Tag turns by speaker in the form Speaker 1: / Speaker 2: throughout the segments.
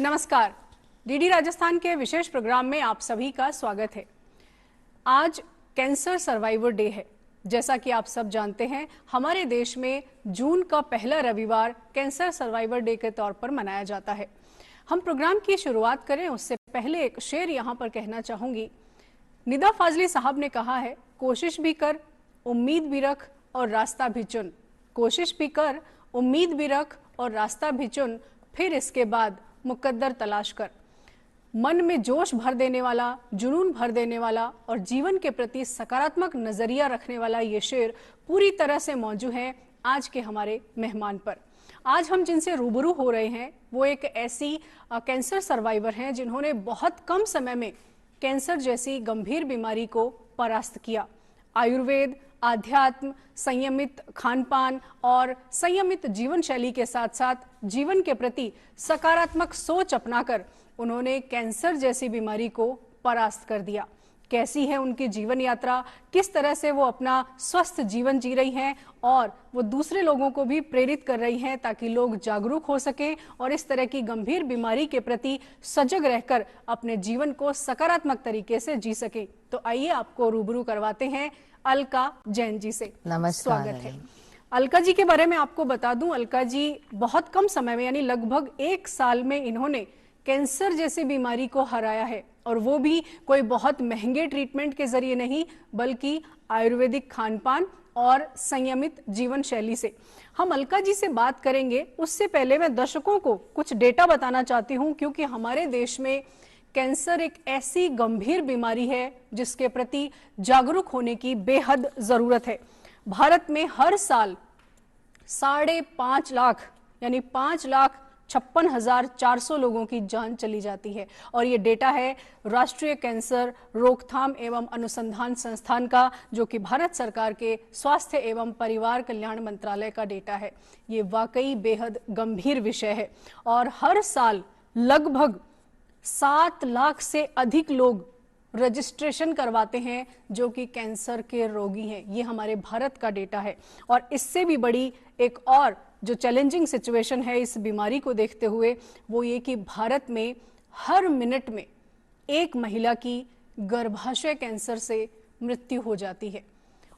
Speaker 1: नमस्कार। डीडी राजस्थान के विशेष प्रोग्राम में आप सभी का स्वागत है। आज कैंसर सर्वाइवर डे है। जैसा कि आप सब जानते हैं, हमारे देश में जून का पहला रविवार कैंसर सर्वाइवर डे के तौर पर मनाया जाता है। हम प्रोग्राम की शुरुआत करें उससे पहले एक शेर यहाँ पर कहना चाहूंगी। निदा फाजली साहब ने कहा है, कोशिश भी कर, उम्मीद भी रख और रास्ता भी चुन। कोशिश भी कर, उम्मीद भी रख और रास्ता भी चुन, फिर इसके बाद मुकद्दर तलाश कर। मन में जोश भर देने वाला, जुनून भर देने वाला और जीवन के प्रति सकारात्मक नजरिया रखने वाला ये शेर पूरी तरह से मौजूद है आज के हमारे मेहमान पर। आज हम जिनसे रूबरू हो रहे हैं वो एक ऐसी कैंसर सर्वाइवर हैं जिन्होंने बहुत कम समय में कैंसर जैसी गंभीर बीमारी को परास्त किया। आयुर्वेद, आध्यात्म, संयमित खानपान और संयमित जीवन शैली के साथ साथ जीवन के प्रति सकारात्मक सोच अपनाकर उन्होंने कैंसर जैसी बीमारी को परास्त कर दिया। कैसी है उनकी जीवन यात्रा, किस तरह से वो अपना स्वस्थ जीवन जी रही हैं और वो दूसरे लोगों को भी प्रेरित कर रही हैं ताकि लोग जागरूक हो सकें और इस तरह की गंभीर बीमारी के प्रति सजग रहकर अपने जीवन को सकारात्मक तरीके से जी सकें। तो आइए आपको रूबरू करवाते हैं अलका जैन जी से।
Speaker 2: नमस्कार।
Speaker 1: स्वागत है। अलका जी के बारे में आपको बता दूं, अलका जी बहुत कम समय में यानी लगभग 1 साल में इन्होंने कैंसर जैसी बीमारी को हराया है और वो भी कोई बहुत महंगे ट्रीटमेंट के जरिए नहीं बल्कि आयुर्वेदिक खानपान और संयमित जीवन शैली से। हम अलका जी से बात करेंगे, उससे पहले मैं दर्शकों को कुछ डेटा बताना चाहती हूँ क्योंकि हमारे देश में कैंसर एक ऐसी गंभीर बीमारी है जिसके प्रति जागरूक होने की बेहद जरूरत है। भारत में हर साल 5.5 लाख यानी 5,56,400 लोगों की जान चली जाती है और ये डेटा है राष्ट्रीय कैंसर रोकथाम एवं अनुसंधान संस्थान का, जो कि भारत सरकार के स्वास्थ्य एवं परिवार कल्याण मंत्रालय का डेटा है। ये वाकई बेहद गंभीर विषय है और हर साल लगभग 7 लाख से अधिक लोग रजिस्ट्रेशन करवाते हैं जो कि कैंसर के रोगी हैं। ये हमारे भारत का डेटा है और इससे भी बड़ी एक और जो चैलेंजिंग सिचुएशन है इस बीमारी को देखते हुए वो ये कि भारत में हर मिनट में एक महिला की गर्भाशय कैंसर से मृत्यु हो जाती है।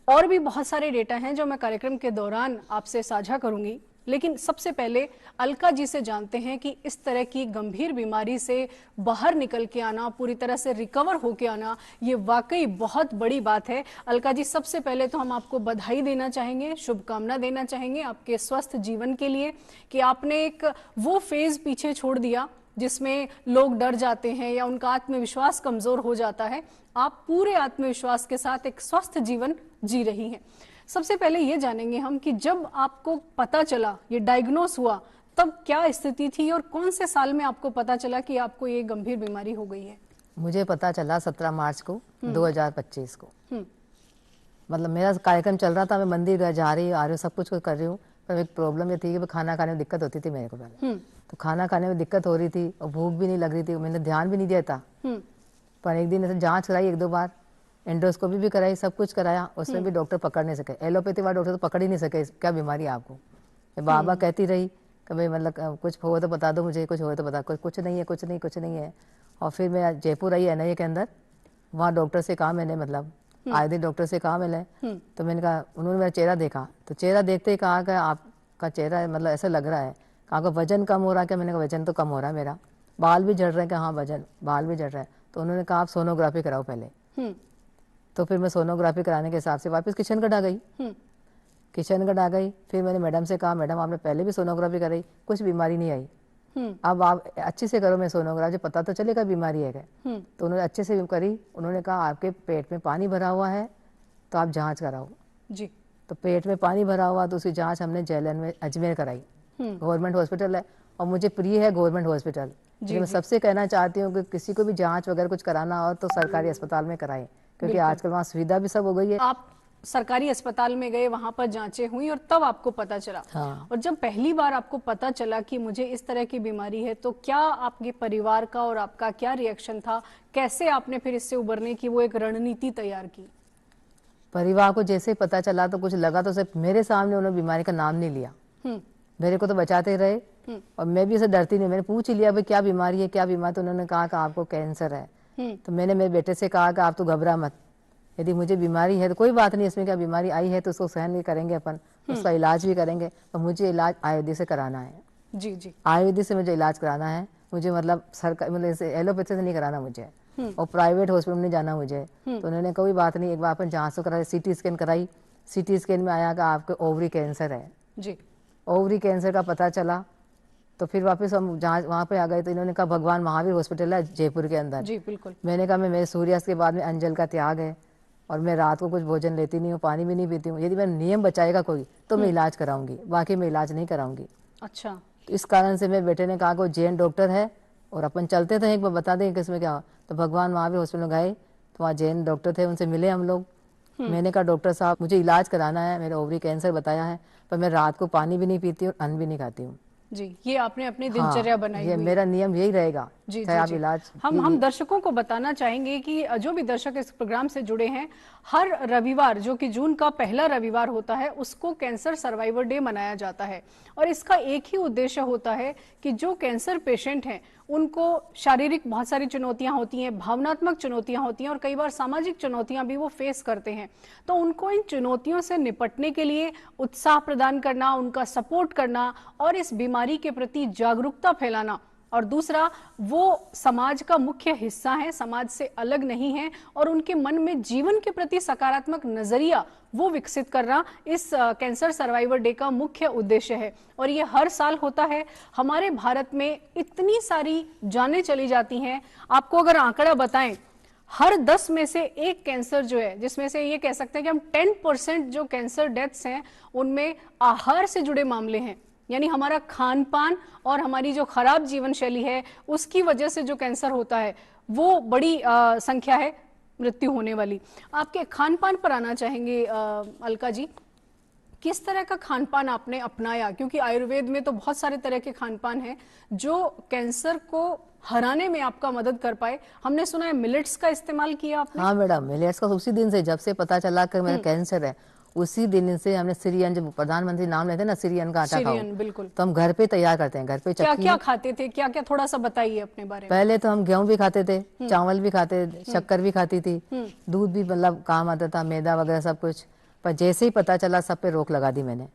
Speaker 1: और भी बहुत सारे डेटा हैं जो मैं कार्यक्रम के दौरान आपसे साझा करूंगी, लेकिन सबसे पहले अलका जी से जानते हैं कि इस तरह की गंभीर बीमारी से बाहर निकल के आना, पूरी तरह से रिकवर होके आना, ये वाकई बहुत बड़ी बात है। अलका जी, सबसे पहले तो हम आपको बधाई देना चाहेंगे, शुभकामना देना चाहेंगे आपके स्वस्थ जीवन के लिए कि आपने एक वो फेज पीछे छोड़ दिया जिसमें लोग डर जाते हैं या उनका आत्मविश्वास कमजोर हो जाता है। आप पूरे आत्मविश्वास के साथ एक स्वस्थ जीवन जी रही हैं। सबसे पहले ये जानेंगे हम कि जब आपको पता चला, ये डायग्नोस हुआ, तब क्या स्थिति थी और कौन से साल में आपको पता चला कि आपको ये गंभीर बीमारी हो गई है?
Speaker 2: मुझे पता चला 17 मार्च को 2025 को। मतलब मेरा कार्यक्रम चल रहा था, मैं मंदिर जा रही आ रही हूँ, सब कुछ कर रही हूँ, पर एक प्रॉब्लम ये थी कि खाना खाने में दिक्कत होती थी मेरे को पहले। तो खाना खाने में दिक्कत हो रही थी और भूख भी नहीं लग रही थी, मैंने ध्यान भी नहीं दिया था। पर एक दिन ऐसे जाँच कराई 1-2 बार, एंडोस्कोपी भी कराई, सब कुछ कराया, उसमें भी डॉक्टर पकड़ नहीं सके। एलोपैथी वाले डॉक्टर तो पकड़ ही नहीं सके क्या बीमारी है आपको। बाबा कहती रही कि भाई मतलब कुछ हो तो बता दो मुझे, कुछ हो तो बता, कुछ नहीं है, कुछ नहीं है। और फिर मैं जयपुर आई NIA के अंदर, वहाँ डॉक्टर से कहा मैंने, मतलब आए दिन डॉक्टर से कहा मैंने, तो मैंने कहा, उन्होंने मेरा चेहरा देखा, तो चेहरा देखते ही कहा कि आपका चेहरा मतलब ऐसा लग रहा है। कहा कि वजन कम हो रहा है क्या? मैंने कहा वजन तो कम हो रहा है मेरा। बाल भी झड़ रहे हैं? कि हाँ वजन, बाल भी झड़ रहा है। तो उन्होंने कहा आप सोनोग्राफी कराओ पहले। तो फिर मैं सोनोग्राफी कराने के हिसाब से वापस किशनगढ़ आ गई। फिर मैंने मैडम से कहा, मैडम आपने पहले भी सोनोग्राफी कराई, कुछ बीमारी नहीं आई, अब आप अच्छे से करो, मैं सोनोग्राफी पता तो चलेगा बीमारी है क्या। तो उन्होंने अच्छे से करी। उन्होंने कहा आपके पेट में पानी भरा हुआ है तो आप जांच कराओ जी। तो पेट में पानी भरा हुआ तो उसकी जांच हमने JLN में अजमेर कराई। गवर्नमेंट हॉस्पिटल है और मुझे प्रिय है गवर्नमेंट हॉस्पिटल। मैं सबसे कहना चाहती हूँ कि किसी को भी जांच वगैरह कुछ कराना हो तो सरकारी अस्पताल में कराएं, क्योंकि आजकल वहाँ सुविधा भी सब हो गई है।
Speaker 1: आप सरकारी अस्पताल में गए, वहां पर जांचें हुई और तब आपको पता चला।
Speaker 2: हाँ।
Speaker 1: और जब पहली बार आपको पता चला कि मुझे इस तरह की बीमारी है, तो क्या आपके परिवार का और आपका क्या रिएक्शन था? कैसे आपने फिर इससे उबरने की वो एक रणनीति तैयार की?
Speaker 2: परिवार को जैसे ही पता चला तो कुछ लगा तो सिर्फ मेरे सामने उन्होंने बीमारी का नाम नहीं लिया। मेरे को तो बचाते रहे और मैं भी ऐसे डरती नहीं, मैंने पूछ ही लिया भाई क्या बीमारी है, क्या बीमारी, तो उन्होंने कहा कि आपको कैंसर है। तो मैंने मेरे बेटे से कहा कि आप तो घबरा मत, यदि मुझे बीमारी है तो कोई बात नहीं, इसमें क्या बीमारी आई है तो उसको सहन भी करेंगे अपन, उसका इलाज भी करेंगे, तो मुझे इलाज आयुर्वेदिक से कराना है।
Speaker 1: जी जी।
Speaker 2: आयुर्वेदिक से मुझे इलाज कराना है, मुझे मतलब सरकार मतलब ऐसे एलोपैथी से नहीं कराना मुझे, और प्राइवेट हॉस्पिटल में नहीं जाना मुझे। तो उन्होंने कोई बात नहीं, एक बार अपन जांच तो कराई, सीटी स्कैन कराई, सीटी स्कैन में आया कि आपके ओवरी कैंसर है
Speaker 1: जी।
Speaker 2: ओवरी कैंसर का पता चला। तो फिर वापस हम जहाँ वहाँ पे आ गए तो इन्होंने कहा भगवान महावीर हॉस्पिटल है जयपुर के अंदर।
Speaker 1: जी बिल्कुल।
Speaker 2: मैंने कहा मैं मेरे सूर्यास्त के बाद में अंजल का त्याग है और मैं रात को कुछ भोजन लेती नहीं हूँ, पानी भी नहीं पीती हूँ, यदि मेरा नियम बचाएगा कोई तो मैं इलाज कराऊंगी, बाकी मैं इलाज नहीं कराऊंगी।
Speaker 1: अच्छा।
Speaker 2: तो इस कारण से मेरे बेटे ने कहा कि वो जैन डॉक्टर है और अपन चलते थे एक बार बता दें किसमें क्या हो। तो भगवान महावीर हॉस्पिटल में गए तो वहाँ जैन डॉक्टर थे, उनसे मिले हम लोग। मैंने कहा डॉक्टर साहब मुझे इलाज कराना है, मेरे ओवरी कैंसर बताया है, पर मैं रात को पानी भी नहीं पीती हूँ, अन्न भी नहीं खाती हूँ।
Speaker 1: जी, ये आपने अपनी दिनचर्या बनाई
Speaker 2: ये
Speaker 1: हुई
Speaker 2: मेरा नियम यही रहेगा,
Speaker 1: जी
Speaker 2: चाहे
Speaker 1: जी
Speaker 2: आप
Speaker 1: जी।
Speaker 2: इलाज
Speaker 1: हम दर्शकों को बताना चाहेंगे कि जो भी दर्शक इस प्रोग्राम से जुड़े हैं, हर रविवार जो कि जून का पहला रविवार होता है उसको कैंसर सर्वाइवर डे मनाया जाता है। और इसका एक ही उद्देश्य होता है कि जो कैंसर पेशेंट हैं उनको शारीरिक बहुत सारी चुनौतियां होती हैं, भावनात्मक चुनौतियां होती हैं और कई बार सामाजिक चुनौतियां भी वो फेस करते हैं। तो उनको इन चुनौतियों से निपटने के लिए उत्साह प्रदान करना, उनका सपोर्ट करना और इस बीमारी के प्रति जागरूकता फैलाना, और दूसरा वो समाज का मुख्य हिस्सा है, समाज से अलग नहीं है और उनके मन में जीवन के प्रति सकारात्मक नजरिया वो विकसित करना इस कैंसर सर्वाइवर डे का मुख्य उद्देश्य है। और ये हर साल होता है। हमारे भारत में इतनी सारी जानें चली जाती हैं, आपको अगर आंकड़ा बताएं, हर 10 में से एक कैंसर जो है, जिसमें से ये कह सकते हैं कि हम 10% जो कैंसर डेथ्स हैं उनमें आहार से जुड़े मामले हैं, यानी हमारा खान पान और हमारी जो खराब जीवन शैली है उसकी वजह से जो कैंसर होता है वो बड़ी संख्या है मृत्यु होने वाली। आपके खान पान पर आना चाहेंगे अलका जी, किस तरह का खान पान आपने अपनाया, क्योंकि आयुर्वेद में तो बहुत सारे तरह के खान पान हैं जो कैंसर को हराने में आपका मदद कर पाए। हमने सुना है मिलेट्स का इस्तेमाल किया आपने।
Speaker 2: हाँ मैडम, मिलेट्स का उसी दिन से जब से पता चला कि मेरा कैंसर है उसी दिन से हमने सिरियन, जब प्रधानमंत्री नाम लेते हैं ना सिरियन का आटा खाओ,
Speaker 1: सिरियन, बिल्कुल।
Speaker 2: तो हम घर पे तैयार करते हैं, घर पे
Speaker 1: क्या
Speaker 2: चक्की।
Speaker 1: क्या खाते थे, क्या क्या, थोड़ा सा बताइए अपने बारे में।
Speaker 2: पहले तो हम गेहूं भी खाते थे, चावल भी खाते थे, शक्कर भी खाती थी, दूध भी मतलब काम आता था, मैदा वगैरह सब कुछ। पर जैसे ही पता चला सब पे रोक लगा दी मैंने,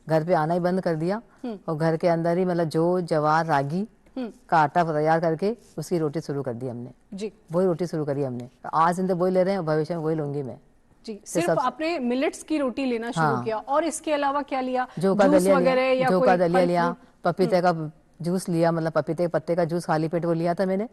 Speaker 2: घर पे आना ही बंद कर दिया और घर के अंदर ही मतलब जो जवार रागी का आटा तैयार करके उसकी रोटी शुरू कर दी हमने
Speaker 1: जी।
Speaker 2: वही रोटी शुरू करी हमने। आज दिन तो वही ले रहे हैं और भविष्य में वही लूंगी मैं
Speaker 1: जी। सिर्फ आपने मिलेट्स की रोटी लेना शुरू किया, और इसके अलावा क्या लिया?
Speaker 2: जौ का दलिया
Speaker 1: वगैरह या
Speaker 2: जौ
Speaker 1: कोई
Speaker 2: का दलिया लिया, पपीते का जूस लिया, मतलब पपीते के पत्ते का जूस खाली पेट वो लिया था मैंने,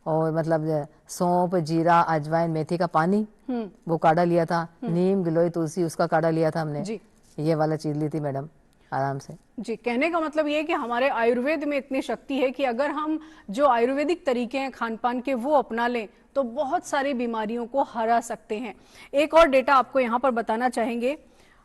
Speaker 2: और मतलब सौंफ, जीरा, अजवाइन, मेथी का पानी वो काढ़ा लिया था, नीम, गिलोय, तुलसी उसका काढ़ा लिया था हमने। ये वाला चीज ली थी मैडम आराम से।
Speaker 1: जी, कहने का मतलब ये है कि हमारे आयुर्वेद में इतनी शक्ति है कि अगर हम जो आयुर्वेदिक तरीके हैं खान पान के वो अपना लें तो बहुत सारी बीमारियों को हरा सकते हैं। एक और डेटा आपको यहाँ पर बताना चाहेंगे,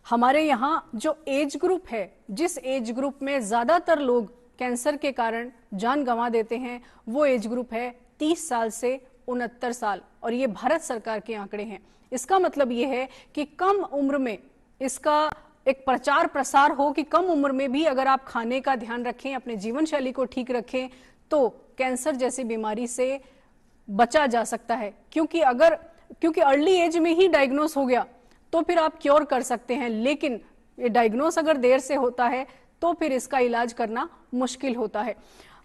Speaker 1: हमारे यहाँ जो एज ग्रुप है, जिस एज ग्रुप में ज्यादातर लोग कैंसर के कारण जान गंवा देते हैं, वो एज ग्रुप है 30 साल से 69 साल, और ये भारत सरकार के आंकड़े हैं। इसका मतलब ये है कि कम उम्र में इसका एक प्रचार प्रसार हो कि कम उम्र में भी अगर आप खाने का ध्यान रखें, अपने जीवन शैली को ठीक रखें, तो कैंसर जैसी बीमारी से बचा जा सकता है। क्योंकि अर्ली एज में ही डायग्नोस हो गया तो फिर आप क्योर कर सकते हैं, लेकिन ये डायग्नोस अगर देर से होता है तो फिर इसका इलाज करना मुश्किल होता है।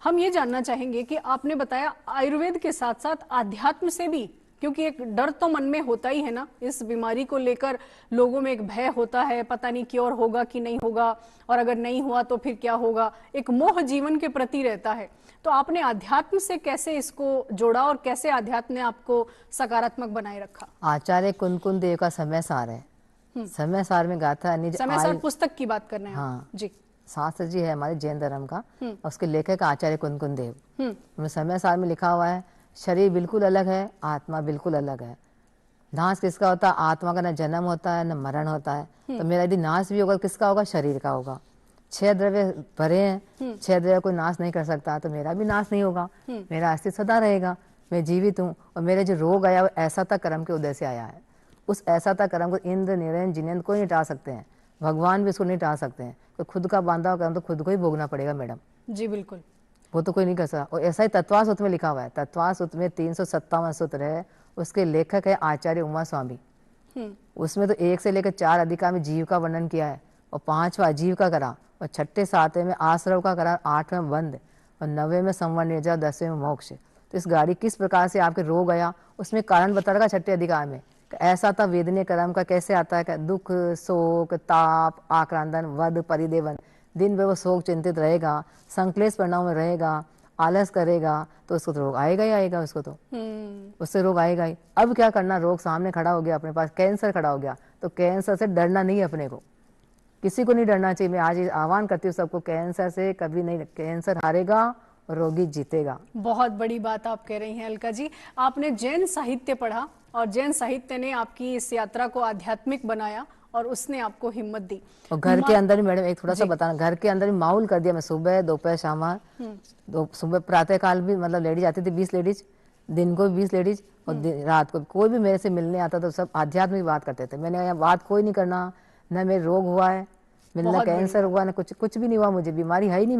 Speaker 1: हम ये जानना चाहेंगे कि आपने बताया आयुर्वेद के साथ साथ आध्यात्म से भी, क्योंकि एक डर तो मन में होता ही है ना, इस बीमारी को लेकर लोगों में एक भय होता है, पता नहीं क्योर होगा कि नहीं होगा, और अगर नहीं हुआ तो फिर क्या होगा, एक मोह जीवन के प्रति रहता है। तो आपने अध्यात्म से कैसे इसको जोड़ा और कैसे अध्यात्म ने आपको सकारात्मक बनाए रखा?
Speaker 2: आचार्य कुनकुन देव का समय सार है, समय सार में गाथा
Speaker 1: समय सार पुस्तक की बात करना है।
Speaker 2: हाँ
Speaker 1: जी,
Speaker 2: शास्त्र जी है हमारे जैन धर्म का, उसके लेखक आचार्य कुनकुन देव। समय सार में लिखा हुआ है, शरीर बिल्कुल अलग है, आत्मा बिल्कुल अलग है। नाश किसका होता है? आत्मा का न जन्म होता है न मरण होता है। तो मेरा यदि नाश भी होगा किसका होगा? शरीर का होगा। 6 द्रव्य भरे हैं, 6 द्रव्य कोई नाश नहीं कर सकता, तो मेरा भी नाश नहीं होगा, मेरा अस्तित्व सदा रहेगा, मैं जीवित हूँ। और मेरे जो रोग आया वो ऐसा था कर्म के उदय से आया है, उस ऐसा था कर्म को इंद्र, निरंजन, जिनेंद्र कोई नहीं हटा सकते हैं। भगवान भी इसको नहीं टाल सकते हैं, तो खुद का बांधा हुआ कर्म तो खुद को ही भोगना पड़ेगा मैडम।
Speaker 1: जी बिल्कुल।
Speaker 2: वो तो कोई नहीं कर सकता। और ऐसा ही तत्वा सूत्र में लिखा हुआ है, तत्वा सूत्र में 357 सूत्र है, उसके लेखक है आचार्य उमा स्वामी। उसमें तो 1 से लेकर 4 अधिकार में जीव का वर्णन किया है, और 5वां अजीव का करा, और 6ठे 7वें में आश्रव का करा, 8वें बंद, और 9वें में संवर निर्जर, 10वें में मोक्ष। तो इस गाड़ी किस प्रकार से आपके रोग आया उसमें कारण बता रखा 6ठे अधिकार में। ऐसा था वेदनीय कर्म का कैसे आता है, दुख शोक ताप आक्रांदन वध परिदेवन, दिन भर वो शोक चिंतित रहेगा, संक्लेश परिणाम में रहेगा, आलस करेगा, तो उसको तो रोग आएगा ही आएगा, उसको तो उससे रोग आएगा ही। अब क्या करना, रोग सामने खड़ा हो गया अपने पास, कैंसर खड़ा हो गया, तो कैंसर से डरना नहीं है अपने को, किसी को नहीं डरना चाहिए। मैं आज आह्वान करती हूँ सबको, कैंसर से कभी नहीं, कैंसर हारेगा, रोगी जीतेगा।
Speaker 1: बहुत बड़ी बात आप कह रही हैं अलका जी। आपने जैन साहित्य पढ़ा और जैन साहित्य ने आपकी इस यात्रा को आध्यात्मिक बनाया और उसने आपको हिम्मत दी।
Speaker 2: और घर के अंदर भी मैडम एक थोड़ा सा बताना, घर के अंदर भी माहौल कर दिया मैं, सुबह दोपहर शाम, सुबह प्रातः काल भी मतलब लेडीज आती थी 20 लेडीज, दिन को भी 20 लेडीज, और रात को कोई भी मेरे से मिलने आता तो सब आध्यात्म की बात करते थे। मैंने यहाँ बात कोई नहीं करना, न मेरे रोग हुआ है, मेरे न कैंसर हुआ, न कुछ भी नहीं हुआ, मुझे बीमारी है ही नहीं,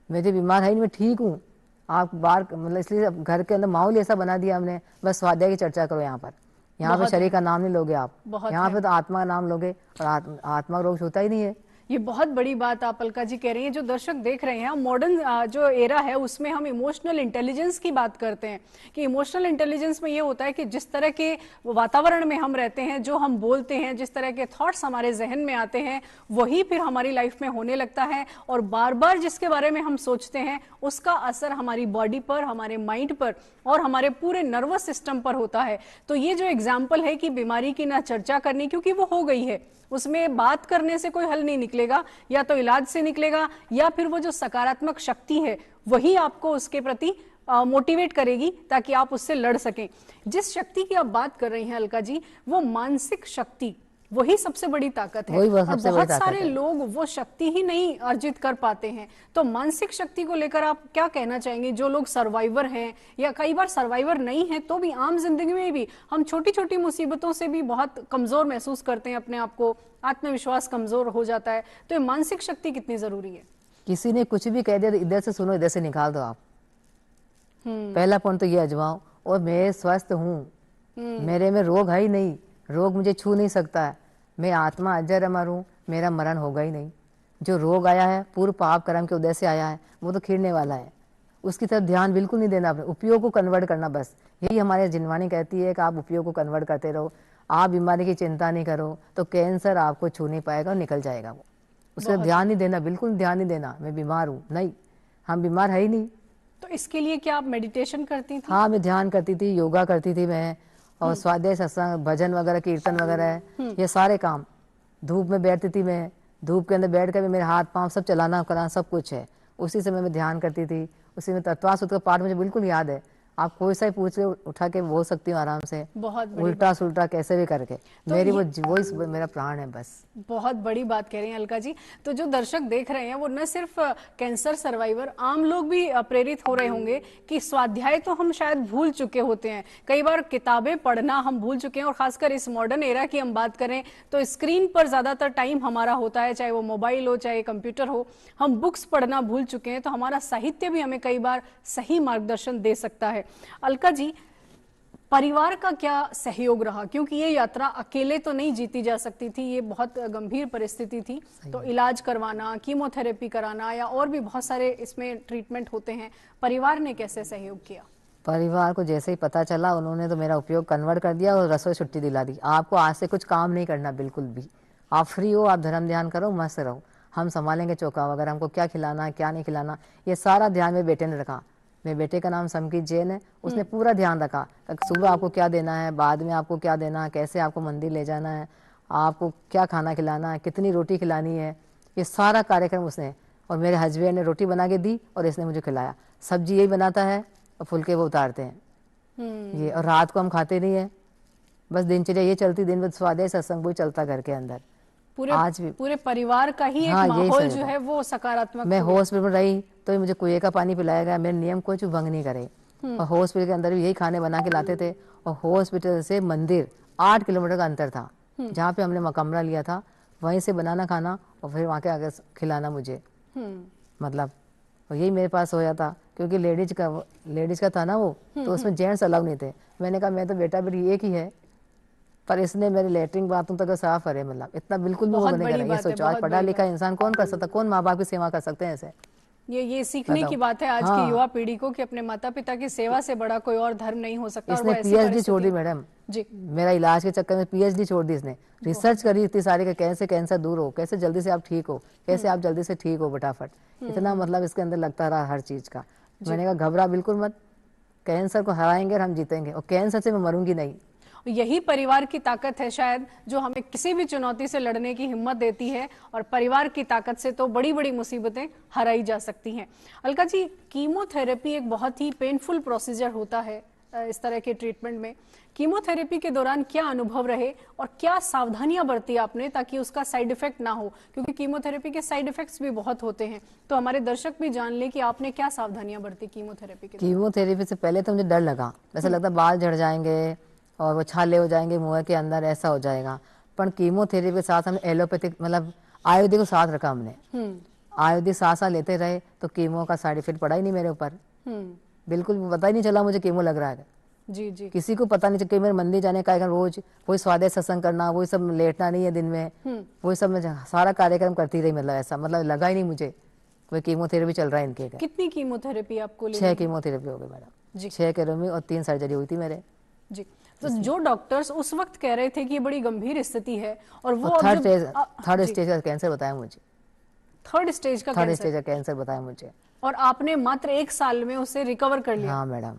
Speaker 2: मेरे बीमार है ही नहीं, मैं ठीक हूँ। आप बाहर मतलब इसलिए घर के अंदर माहौल ऐसा बना दिया हमने, बस स्वाध्याय की चर्चा करो यहाँ पर, यहाँ पे शरीर का नाम नहीं लोगे आप, यहाँ पे तो आत्मा का नाम लोगे, और आत्मा रोग छूता ही नहीं है।
Speaker 1: ये बहुत बड़ी बात आप अलका जी कह रही हैं। जो दर्शक देख रहे हैं, मॉडर्न जो एरा है उसमें हम इमोशनल इंटेलिजेंस की बात करते हैं कि इमोशनल इंटेलिजेंस में ये होता है कि जिस तरह के वातावरण में हम रहते हैं, जो हम बोलते हैं, जिस तरह के थॉट्स हमारे जहन में आते हैं, वही फिर हमारी लाइफ में होने लगता है, और बार बार जिसके बारे में हम सोचते हैं उसका असर हमारी बॉडी पर, हमारे माइंड पर और हमारे पूरे नर्वस सिस्टम पर होता है। तो ये जो एग्जाम्पल है कि बीमारी की ना चर्चा करनी, क्योंकि वो हो गई है, उसमें बात करने से कोई हल नहीं निकलेगा, या तो इलाज से निकलेगा, या फिर वो जो सकारात्मक शक्ति है वही आपको उसके प्रति मोटिवेट करेगी ताकि आप उससे लड़ सकें। जिस शक्ति की आप बात कर रही हैं अलका जी, वो मानसिक शक्ति, वही सबसे बड़ी ताकत है, और बहुत सारे लोग वो शक्ति ही नहीं अर्जित कर पाते हैं। तो मानसिक शक्ति को लेकर आप क्या कहना चाहेंगे? जो लोग सर्वाइवर हैं, या कई बार सर्वाइवर नहीं है तो भी आम जिंदगी में भी हम छोटी छोटी मुसीबतों से भी बहुत कमजोर महसूस करते हैं अपने आप को, आत्मविश्वास कमजोर हो जाता है, तो ये मानसिक शक्ति कितनी जरूरी है?
Speaker 2: किसी ने कुछ भी कह दिया तो इधर से सुनो, इधर से निकाल दो आप। पहला पॉइंट तो ये अजमाओ, और मैं स्वस्थ हूँ, मेरे में रोग है ही नहीं, रोग मुझे छू नहीं सकता है, मैं आत्मा अजर अमर हूँ, मेरा मरण होगा ही नहीं। जो रोग आया है पूर्व पाप कर्म के उदय से आया है, वो तो खिरने वाला है, उसकी तरफ ध्यान बिल्कुल नहीं देना, अपने उपयोग को कन्वर्ट करना, बस यही हमारे जिनवानी कहती है कि आप उपयोग को कन्वर्ट करते रहो, आप बीमारी की चिंता नहीं करो तो कैंसर आपको छू नहीं पाएगा और निकल जाएगा वो। उसका ध्यान नहीं देना, बिल्कुल ध्यान नहीं देना, मैं बीमार हूँ, नहीं, हम बीमार है ही नहीं।
Speaker 1: तो इसके लिए क्या आप मेडिटेशन करती थी?
Speaker 2: हाँ, मैं ध्यान करती थी, योगा करती थी मैं, और स्वाध्याय सत्संग भजन वगैरह कीर्तन वगैरह, ये सारे काम। धूप में बैठती थी मैं, धूप के अंदर बैठ कर भी मेरे हाथ पांव सब चलाना कराना सब कुछ है, उसी समय मैं ध्यान करती थी, उसी में तत्वासूत्र का पाठ मुझे बिल्कुल याद है, आप कोई सा ही पूछ के उठा के बोल सकती हूँ आराम से,
Speaker 1: बहुत
Speaker 2: उल्टा सुल्टा कैसे भी करके, तो मेरी वो मेरा प्राण है बस।
Speaker 1: बहुत बड़ी बात कह रही हैं अलका जी। तो जो दर्शक देख रहे हैं वो न सिर्फ कैंसर सर्वाइवर, आम लोग भी प्रेरित हो रहे होंगे कि स्वाध्याय तो हम शायद भूल चुके होते हैं, कई बार किताबें पढ़ना हम भूल चुके हैं, और खासकर इस मॉडर्न एरा की हम बात करें तो स्क्रीन पर ज्यादातर टाइम हमारा होता है, चाहे वो मोबाइल हो चाहे कंप्यूटर हो, हम बुक्स पढ़ना भूल चुके हैं। तो हमारा साहित्य भी हमें कई बार सही मार्गदर्शन दे सकता है। अलका जी, परिवार का क्या सहयोग रहा? क्योंकि ये यात्रा अकेले तो नहीं जीती जा सकती थी, ये बहुत गंभीर परिस्थिति थी, तो इलाज करवाना, कीमोथेरेपी कराना या और भी बहुत सारे इसमें ट्रीटमेंट होते हैं, परिवार ने कैसे सहयोग किया?
Speaker 2: परिवार को जैसे ही पता चला उन्होंने तो मेरा उपयोग कन्वर्ट कर दिया और रसोई छुट्टी दिला दी, आपको आज से कुछ काम नहीं करना बिल्कुल भी, आप फ्री हो, आप धर्म ध्यान करो, मस्त रहो, हम संभालेंगे चौका वगैरह, हमको क्या खिलाना है क्या नहीं खिलाना, ये सारा ध्यान मेरे बेटे ने रखा। मेरे बेटे का नाम समकीत जैन है, उसने पूरा ध्यान रखा, सुबह आपको क्या देना है, बाद में आपको क्या देना है, कैसे आपको मंदिर ले जाना है, आपको क्या खाना खिलाना है, कितनी रोटी खिलानी है, ये सारा कार्यक्रम उसने। और मेरे हस्बैंड ने रोटी बना के दी और इसने मुझे खिलाया, सब्जी यही बनाता है और फुलके वो उतारते हैं ये, और रात को हम खाते नहीं है, बस दिनचर्या ये चलती, दिन भर स्वाध्याय सत्संग वो चलता घर के अंदर।
Speaker 1: आज भी पूरे परिवार का ही एक माहौल जो है वो सकारात्मक।
Speaker 2: मैं हॉस्पिटल में रही तो मुझे कुएं का पानी पिलाया गया, मेरे नियम कोई भंग नहीं करे, और हॉस्पिटल के अंदर भी यही खाने बना के लाते थे, और हॉस्पिटल से मंदिर 8 किलोमीटर का अंतर था, जहाँ पे हमने कमरा लिया था, वहीं से बनाना खाना और फिर वहाँ के आगे खिलाना मुझे। मतलब और यही मेरे पास होया था, क्योंकि लेडीज का था ना वो, तो उसमें जेंट्स अलाउ नहीं थे। मैंने कहा मैं तो बेटा बेटी एक ही है, पर इसने मेरे लेटरिन बाथरूम तक साफ करे, मतलब इतना बिल्कुल भी वो
Speaker 1: बहुत
Speaker 2: नहीं
Speaker 1: बड़ी
Speaker 2: करा। ये
Speaker 1: बात है,
Speaker 2: सोचो आज
Speaker 1: बहुत
Speaker 2: पढ़ा
Speaker 1: बड़ी
Speaker 2: लिखा
Speaker 1: बात।
Speaker 2: इंसान कौन कर सकता, कौन माँ बाप की सेवा कर सकते हैं ऐसे,
Speaker 1: ये सीखने
Speaker 2: बताओ।
Speaker 1: की बात है आज की
Speaker 2: हाँ,
Speaker 1: युवा पीढ़ी को कि अपने माता पिता की सेवा से बड़ा कोई और धर्म नहीं हो सकता। और वो
Speaker 2: इसने
Speaker 1: ऐसी
Speaker 2: पीएचडी छोड़ दी
Speaker 1: परिस्थिति
Speaker 2: मैडम,
Speaker 1: जी
Speaker 2: मेरा इलाज के चक्कर में पीएचडी छोड़ दी इसने। रिसर्च करी इतनी सारी कि कैसे कैंसर दूर हो, कैसे जल्दी से आप ठीक हो, कैसे आप जल्दी से ठीक हो फटाफट। इतना मतलब इसके अंदर लगता रहा हर चीज का। मैंने कहा घबरा बिल्कुल मत, कैंसर को हराएंगे और हम जीतेंगे, और कैंसर से मैं मरूंगी नहीं।
Speaker 1: यही परिवार की ताकत है शायद जो हमें किसी भी चुनौती से लड़ने की हिम्मत देती है, और परिवार की ताकत से तो बड़ी बड़ी मुसीबतें हराई जा सकती हैं। अलका जी, कीमोथेरेपी एक बहुत ही पेनफुल प्रोसीजर होता है। इस तरह के ट्रीटमेंट में कीमोथेरेपी के दौरान क्या अनुभव रहे और क्या सावधानियां बरती आपने ताकि उसका साइड इफेक्ट ना हो, क्योंकि कीमोथेरेपी के साइड इफेक्ट्स भी बहुत होते हैं। तो हमारे दर्शक भी जान ले कि आपने क्या सावधानियां बरती कीमोथेरेपी के दौरान।
Speaker 2: कीमोथेरेपी से पहले तो मुझे डर लगा, वैसे लगता बाल झड़ जाएंगे और वो छाले हो जाएंगे मुंह के अंदर, ऐसा हो जाएगा। पर कीमोथेरेपी के साथ हमने एलोपैथिक मतलब आयुर्वेदिक को साथ रखा हमने। आयुर्वेदिक साथ साथ लेते रहे तो कीमो का साइड इफेक्ट पड़ा ही नहीं मेरे ऊपर, बिल्कुल पता ही नहीं चला मुझे कीमो लग रहा है।
Speaker 1: जी जी,
Speaker 2: किसी को पता नहीं चला। मेरे मंदिर जाने का रोज वही स्वाध्याय सत्संग करना, वही सब, लेटना नहीं है दिन में, वही सब मैं सारा कार्यक्रम करती रही। मतलब ऐसा मतलब लगा ही नहीं मुझे कोई कीमोथेरेपी चल रहा है इनके।
Speaker 1: कितनी कीमोथेरेपी आपको
Speaker 2: 6 कीमोथेरेपी हो गई मैडम
Speaker 1: जी।
Speaker 2: 6 केरोमी और 3 सर्जरी हुई थी मेरे
Speaker 1: जी। तो जो डॉक्टर्स उस वक्त कह रहे थे कि ये बड़ी गंभीर स्थिति है और वो
Speaker 2: और थर्ड
Speaker 1: जी,
Speaker 2: स्टेज का कैंसर बताया मुझे।
Speaker 1: थर्ड स्टेज का
Speaker 2: थर्ड
Speaker 1: कैंसर,
Speaker 2: स्टेज का कैंसर बताया मुझे।
Speaker 1: और आपने मात्र 1 साल में उसे रिकवर कर लिया।
Speaker 2: हाँ मैडम।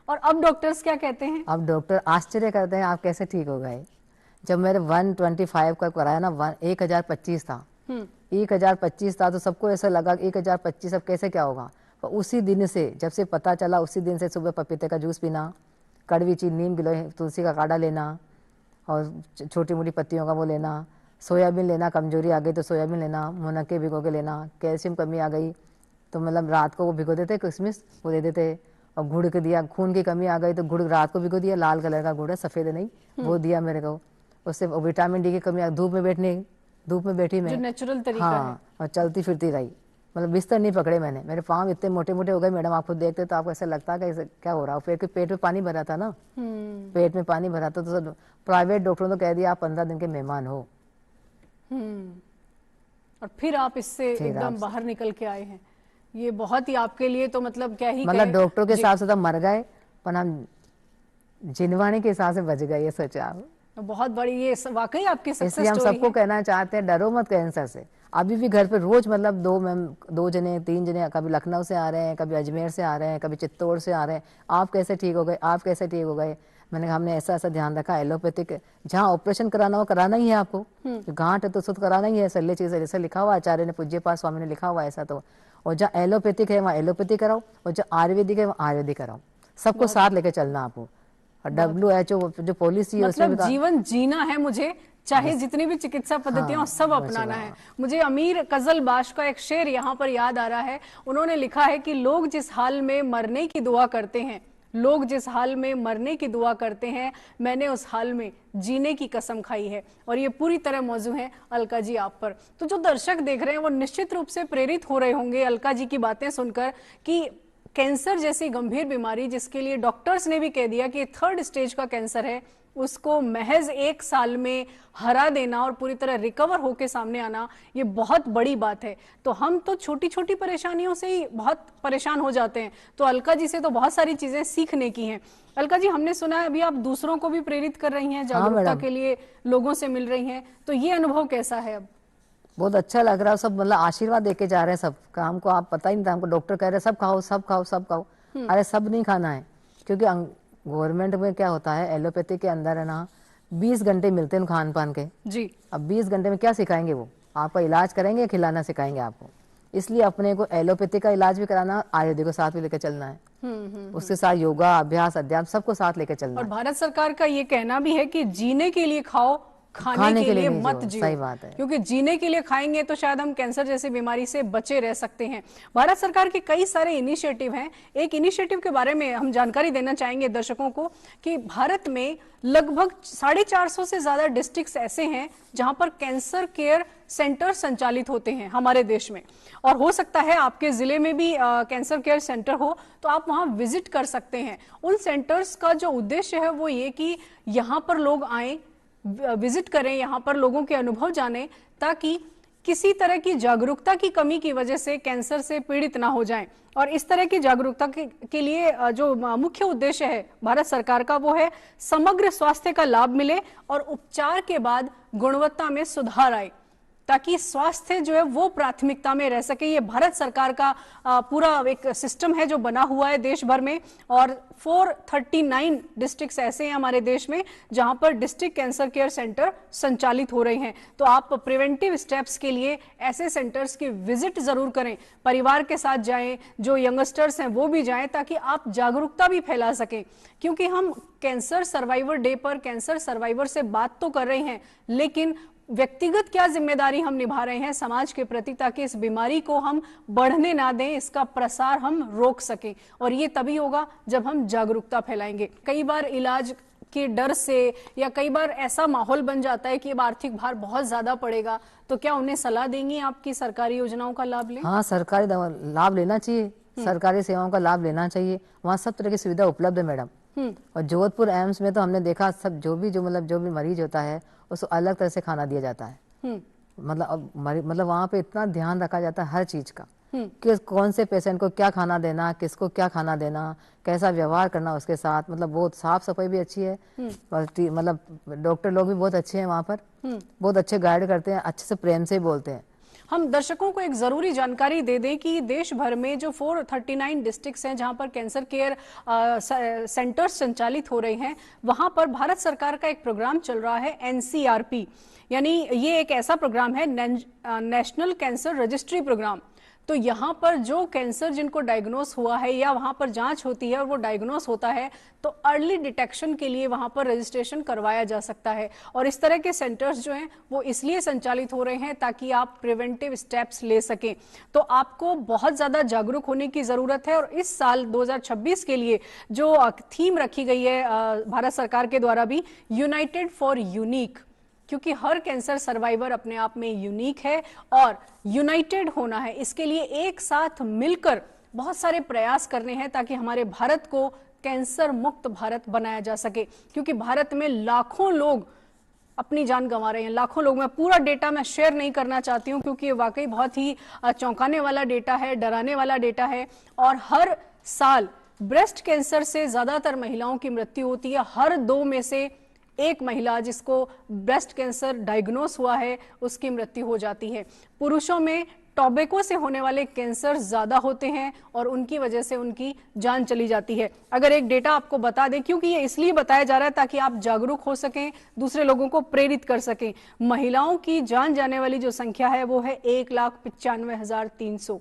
Speaker 1: और अब डॉक्टर्स क्या कहते हैं?
Speaker 2: अब डॉक्टर आश्चर्य करते हैं आप कैसे ठीक हो गए। जब मेरे 125 का कराया ना, 1025 था, 1025 था, तो सबको ऐसा लगा 1025 अब कैसे क्या होगा। पर उसी दिन से जब से पता चला, उसी दिन से सुबह पपीते का जूस पीना, कड़वी चीनी, नीम गिलोय, तुलसी का काढ़ा लेना और छोटी मोटी पत्तियों का वो लेना, सोयाबीन लेना, कमजोरी आ गई तो सोयाबीन लेना, मुनक्के भिगो के लेना, कैल्शियम कमी आ गई तो मतलब रात को वो भिगो देते किशमिश, वो दे देते। और गुड़ के दिया, खून की कमी आ गई तो गुड़ रात को भिगो दिया, लाल कलर का गुड़ है, सफेद नहीं, वो दिया मेरे को। उससे विटामिन डी की कमी, धूप में बैठी मैं,
Speaker 1: जो नेचुरल तरीका है।
Speaker 2: हाँ, और चलती फिरती रही, मतलब बिस्तर नहीं पकड़े मैंने। मेरे पाँव इतने मोटे मोटे हो गए मैडम, आप खुद देखते तो आपको ऐसा लगता है कि क्या हो रहा है। पेट में पानी भरा था ना, पेट में पानी भरा था, तो सब प्राइवेट डॉक्टरों ने कह दिया आप 15 दिन के मेहमान हो।
Speaker 1: और फिर आप इससे एकदम बाहर निकल के आए हैं। ये बहुत ही आपके लिए तो मतलब क्या ही
Speaker 2: मतलब डॉक्टरों के हिसाब से तो मर गए, पर हम जिनवाने के हिसाब से बच गए, ये सोचा आप।
Speaker 1: बहुत बड़ी ये वाकई आपकी सक्सेस
Speaker 2: इसलिए हम
Speaker 1: स्टोरी
Speaker 2: सबको
Speaker 1: है।
Speaker 2: कहना चाहते हैं डरो मत कैंसर से। अभी भी घर पे रोज मतलब 2 जने 3 जने, कभी लखनऊ से आ रहे हैं, कभी अजमेर से आ रहे हैं, कभी चित्तौड़ से आ रहे हैं, आप कैसे ठीक हो गए, आप कैसे ठीक हो गए। मैंने कहा हमने ऐसा ध्यान रखा, एलोपैथिक जहाँ ऑपरेशन कराना हो कराना ही है आपको, गांठ है तो उसको कराना ही है, सल्ले चीज ऐसा लिखा हुआ आचार्य ने, पूज्यपाद स्वामी ने लिखा हुआ ऐसा। तो और जहाँ एलोपैथिक है वहाँ एलोपैथिक कराओ, और जहाँ आयुर्वेदिक है वहाँ आयुर्वेदिक कराओ, सबको साथ लेके चलना आपको। और WHO जो पॉलिसी है उसमें
Speaker 1: मतलब जीवन जीना है मुझे, चाहे जितनी भी चिकित्सा पद्धतियां सब अपनाना है मुझे। अमीर कजलबाश का एक शेर यहाँ पर याद आ रहा है। उन्होंने लिखा है कि लोग जिस हाल में मरने की दुआ करते हैं, लोग जिस हाल में मरने की दुआ करते हैं, मैंने उस हाल में जीने की कसम खाई है। और ये पूरी तरह मौजू है अलका जी आप पर। तो जो दर्शक देख रहे हैं वो निश्चित रूप से प्रेरित हो रहे होंगे अलका जी की बातें सुनकर कि कैंसर जैसी गंभीर बीमारी जिसके लिए डॉक्टर्स ने भी कह दिया कि 3rd स्टेज का कैंसर है, उसको महज 1 साल में हरा देना और पूरी तरह रिकवर होकर सामने आना, ये बहुत बड़ी बात है। तो हम तो छोटी छोटी परेशानियों से ही बहुत परेशान हो जाते हैं, तो अलका जी से तो बहुत सारी चीजें सीखने की हैं। अलका जी, हमने सुना है अभी आप दूसरों को भी प्रेरित कर रही हैं, जागरूकता के लिए लोगों से मिल रही हैं, तो ये अनुभव कैसा है? अब
Speaker 2: बहुत अच्छा लग रहा है, सब मतलब आशीर्वाद देके जा रहे हैं सब का। हमको आप पता ही नहीं था, हमको डॉक्टर कह रहे हैं सब खाओ सब खाओ सब खाओ। अरे सब नहीं खाना है, क्योंकि गवर्नमेंट में क्या होता है, एलोपैथी के अंदर है ना 20 घंटे मिलते हैं खान पान के
Speaker 1: जी।
Speaker 2: अब 20 घंटे में क्या सिखाएंगे, वो आपका इलाज करेंगे, खिलाना सिखाएंगे आपको। इसलिए अपने को एलोपैथी का इलाज भी कराना, आयुर्वेदिक को साथ भी लेकर चलना है। उसके साथ योगा, अभ्यास, अध्यात्म सबको साथ लेकर चलना
Speaker 1: और
Speaker 2: है।
Speaker 1: भारत सरकार का ये कहना भी है कि जीने के लिए खाओ खाने के लिए
Speaker 2: नहीं
Speaker 1: मत
Speaker 2: जियो,
Speaker 1: जियो।
Speaker 2: सही बात है।
Speaker 1: क्योंकि जीने के लिए खाएंगे तो शायद हम कैंसर जैसी बीमारी से बचे रह सकते हैं। भारत सरकार के कई सारे इनिशिएटिव हैं। एक इनिशिएटिव के बारे में हम जानकारी देना चाहेंगे दर्शकों को कि भारत में लगभग 450 से ज्यादा डिस्ट्रिक्ट्स ऐसे हैं जहां पर कैंसर केयर सेंटर संचालित होते हैं हमारे देश में। और हो सकता है आपके जिले में भी कैंसर केयर सेंटर हो, तो आप वहां विजिट कर सकते हैं। उन सेंटर्स का जो उद्देश्य है वो ये कि यहां पर लोग आए, विजिट करें, यहां पर लोगों के अनुभव जानें, ताकि किसी तरह की जागरूकता की कमी की वजह से कैंसर से पीड़ित ना हो जाएं। और इस तरह की जागरूकता के लिए जो मुख्य उद्देश्य है भारत सरकार का वो है समग्र स्वास्थ्य का लाभ मिले और उपचार के बाद गुणवत्ता में सुधार आए, ताकि स्वास्थ्य जो है वो प्राथमिकता में रह सके। ये भारत सरकार का पूरा एक सिस्टम है जो बना हुआ है देश भर में। और 439 डिस्ट्रिक्ट्स ऐसे हैं हमारे देश में जहां पर डिस्ट्रिक्ट कैंसर केयर सेंटर संचालित हो रहे हैं। तो आप प्रिवेंटिव स्टेप्स के लिए ऐसे सेंटर्स की विजिट जरूर करें, परिवार के साथ जाएं, जो यंगस्टर्स हैं वो भी जाएं, ताकि आप जागरूकता भी फैला सकें। क्योंकि हम कैंसर सर्वाइवर डे पर कैंसर सर्वाइवर से बात तो कर रहे हैं, लेकिन व्यक्तिगत क्या जिम्मेदारी हम निभा रहे हैं समाज के प्रति, ताकि इस बीमारी को हम बढ़ने ना दें, इसका प्रसार हम रोक सकें। और ये तभी होगा जब हम जागरूकता फैलाएंगे। कई बार इलाज के डर से या कई बार ऐसा माहौल बन जाता है कि अब आर्थिक भार बहुत ज्यादा पड़ेगा, तो क्या उन्हें सलाह देंगी आपकी सरकारी योजनाओं का लाभ लें?
Speaker 2: हाँ, सरकारी लाभ लेना चाहिए, सरकारी सेवाओं का लाभ लेना चाहिए। वहाँ सब तरह की सुविधा उपलब्ध है मैडम। और जोधपुर एम्स में तो हमने देखा सब जो भी मरीज होता है उसको अलग तरह से खाना दिया जाता है। मतलब वहाँ पे इतना ध्यान रखा जाता है हर चीज का कि कौन से पेशेंट को क्या खाना देना, किसको क्या खाना देना, कैसा व्यवहार करना उसके साथ। मतलब बहुत साफ सफाई भी अच्छी है। मतलब डॉक्टर लोग भी बहुत अच्छे हैं वहाँ पर, बहुत अच्छे गाइड करते हैं, अच्छे से प्रेम से बोलते हैं।
Speaker 1: हम दर्शकों को एक जरूरी जानकारी दे दें कि देश भर में जो 439 डिस्ट्रिक्ट्स हैं जहां पर कैंसर केयर सेंटर्स संचालित हो रहे हैं, वहां पर भारत सरकार का एक प्रोग्राम चल रहा है NCRP, यानी ये एक ऐसा प्रोग्राम है नेशनल कैंसर रजिस्ट्री प्रोग्राम। तो यहाँ पर जो कैंसर जिनको डायग्नोस हुआ है या वहां पर जांच होती है और वो डायग्नोस होता है, तो अर्ली डिटेक्शन के लिए वहां पर रजिस्ट्रेशन करवाया जा सकता है। और इस तरह के सेंटर्स जो हैं वो इसलिए संचालित हो रहे हैं ताकि आप प्रिवेंटिव स्टेप्स ले सकें। तो आपको बहुत ज्यादा जागरूक होने की जरूरत है। और इस साल 2026 के लिए जो थीम रखी गई है भारत सरकार के द्वारा भी, यूनाइटेड फॉर यूनिक, क्योंकि हर कैंसर सर्वाइवर अपने आप में यूनिक है और यूनाइटेड होना है। इसके लिए एक साथ मिलकर बहुत सारे प्रयास करने हैं ताकि हमारे भारत को कैंसर मुक्त भारत बनाया जा सके। क्योंकि भारत में लाखों लोग अपनी जान गंवा रहे हैं, लाखों लोग। मैं पूरा डेटा मैं शेयर नहीं करना चाहती हूं क्योंकि ये वाकई बहुत ही चौंकाने वाला डेटा है, डराने वाला डेटा है। और हर साल ब्रेस्ट कैंसर से ज्यादातर महिलाओं की मृत्यु होती है। हर 2 में से 1 महिला जिसको ब्रेस्ट कैंसर डायग्नोस हुआ है उसकी मृत्यु हो जाती है। पुरुषों में टोबैको से होने वाले कैंसर ज्यादा होते हैं और उनकी वजह से उनकी जान चली जाती है। अगर एक डेटा आपको बता दें, क्योंकि ये इसलिए बताया जा रहा है ताकि आप जागरूक हो सकें, दूसरे लोगों को प्रेरित कर सकें। महिलाओं की जान जाने वाली जो संख्या है वो है 1,95,300,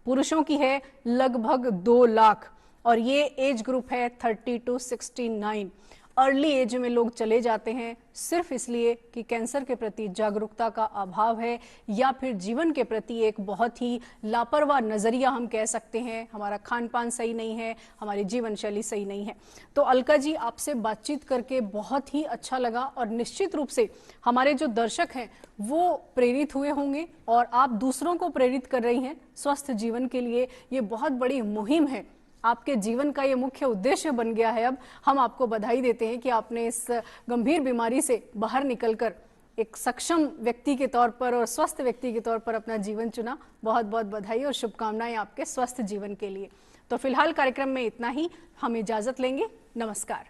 Speaker 1: पुरुषों की है लगभग 2 लाख। और ये एज ग्रुप है 30 to 69। अर्ली एज में लोग चले जाते हैं सिर्फ इसलिए कि कैंसर के प्रति जागरूकता का अभाव है, या फिर जीवन के प्रति एक बहुत ही लापरवाह नजरिया हम कह सकते हैं। हमारा खान पान सही नहीं है, हमारी जीवन शैली सही नहीं है। तो अलका जी, आपसे बातचीत करके बहुत ही अच्छा लगा और निश्चित रूप से हमारे जो दर्शक हैं वो प्रेरित हुए होंगे और आप दूसरों को प्रेरित कर रही हैं स्वस्थ जीवन के लिए। ये बहुत बड़ी मुहिम है, आपके जीवन का ये मुख्य उद्देश्य बन गया है। अब हम आपको बधाई देते हैं कि आपने इस गंभीर बीमारी से बाहर निकलकर एक सक्षम व्यक्ति के तौर पर और स्वस्थ व्यक्ति के तौर पर अपना जीवन चुना। बहुत बहुत बधाई और शुभकामनाएं आपके स्वस्थ जीवन के लिए। तो फिलहाल कार्यक्रम में इतना ही, हम इजाजत लेंगे। नमस्कार।